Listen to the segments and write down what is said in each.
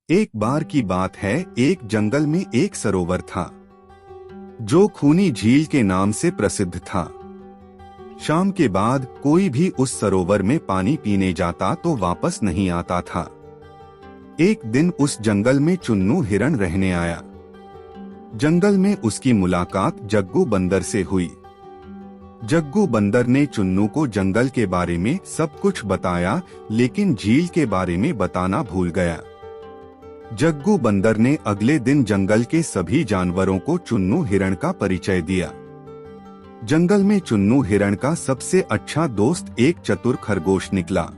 एक बार की बात है, एक जंगल में एक सरोवर था जो खूनी झील के नाम से प्रसिद्ध था। शाम के बाद कोई भी उस सरोवर में पानी पीने जाता तो वापस नहीं आता था। एक दिन उस जंगल में चुन्नू हिरण रहने आया। जंगल में उसकी मुलाकात जग्गू बंदर से हुई। जग्गू बंदर ने चुन्नू को जंगल के बारे में सब कुछ बताया, लेकिन झील के बारे में बताना भूल गया। जग्गू बंदर ने अगले दिन जंगल के सभी जानवरों को चुन्नू हिरण का परिचय दिया। जंगल में चुन्नू हिरण का सबसे अच्छा दोस्त एक चतुर खरगोश निकला।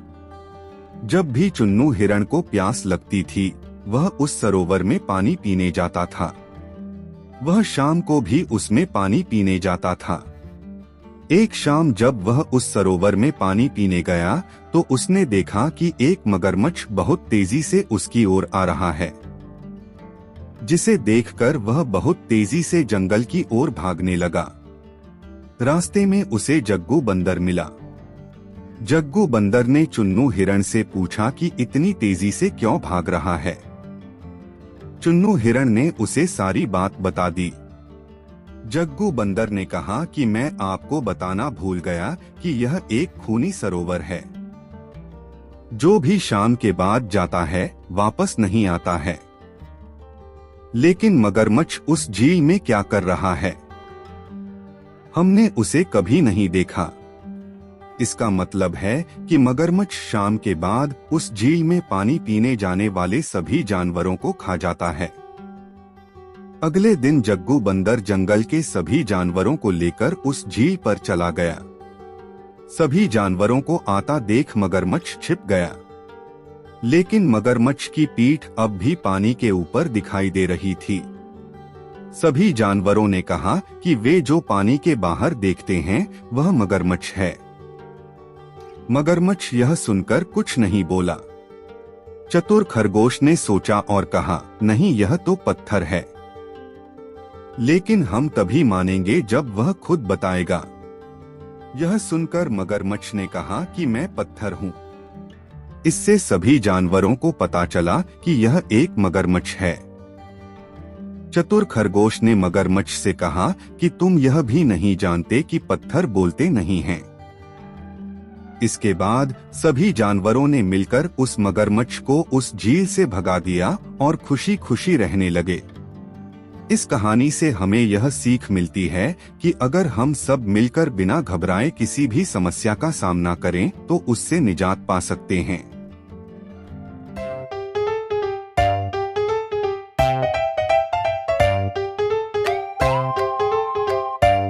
जब भी चुन्नू हिरण को प्यास लगती थी, वह उस सरोवर में पानी पीने जाता था। वह शाम को भी उसमें पानी पीने जाता था। एक शाम जब वह उस सरोवर में पानी पीने गया तो उसने देखा कि एक मगरमच्छ बहुत तेजी से उसकी ओर आ रहा है, जिसे देखकर वह बहुत तेजी से जंगल की ओर भागने लगा। रास्ते में उसे जग्गू बंदर मिला। जग्गू बंदर ने चुन्नू हिरण से पूछा कि इतनी तेजी से क्यों भाग रहा है। चुन्नू हिरण ने उसे सारी बात बता दी। जग्गू बंदर ने कहा कि मैं आपको बताना भूल गया कि यह एक खूनी सरोवर है। जो भी शाम के बाद जाता है वापस नहीं आता है। लेकिन मगरमच्छ उस झील में क्या कर रहा है? हमने उसे कभी नहीं देखा। इसका मतलब है कि मगरमच्छ शाम के बाद उस झील में पानी पीने जाने वाले सभी जानवरों को खा जाता है। अगले दिन जग्गू बंदर जंगल के सभी जानवरों को लेकर उस झील पर चला गया। सभी जानवरों को आता देख मगरमच्छ छिप गया, लेकिन मगरमच्छ की पीठ अब भी पानी के ऊपर दिखाई दे रही थी। सभी जानवरों ने कहा कि वे जो पानी के बाहर देखते हैं वह मगरमच्छ है। मगरमच्छ यह सुनकर कुछ नहीं बोला। चतुर खरगोश ने सोचा और कहा, नहीं, यह तो पत्थर है। लेकिन हम तभी मानेंगे जब वह खुद बताएगा। यह सुनकर मगरमच्छ ने कहा कि मैं पत्थर हूँ। इससे सभी जानवरों को पता चला कि यह एक मगरमच्छ है। चतुर खरगोश ने मगरमच्छ से कहा कि तुम यह भी नहीं जानते कि पत्थर बोलते नहीं हैं। इसके बाद सभी जानवरों ने मिलकर उस मगरमच्छ को उस झील से भगा दिया और खुशी खुशी रहने लगे। इस कहानी से हमें यह सीख मिलती है कि अगर हम सब मिलकर बिना घबराए किसी भी समस्या का सामना करें तो उससे निजात पा सकते हैं।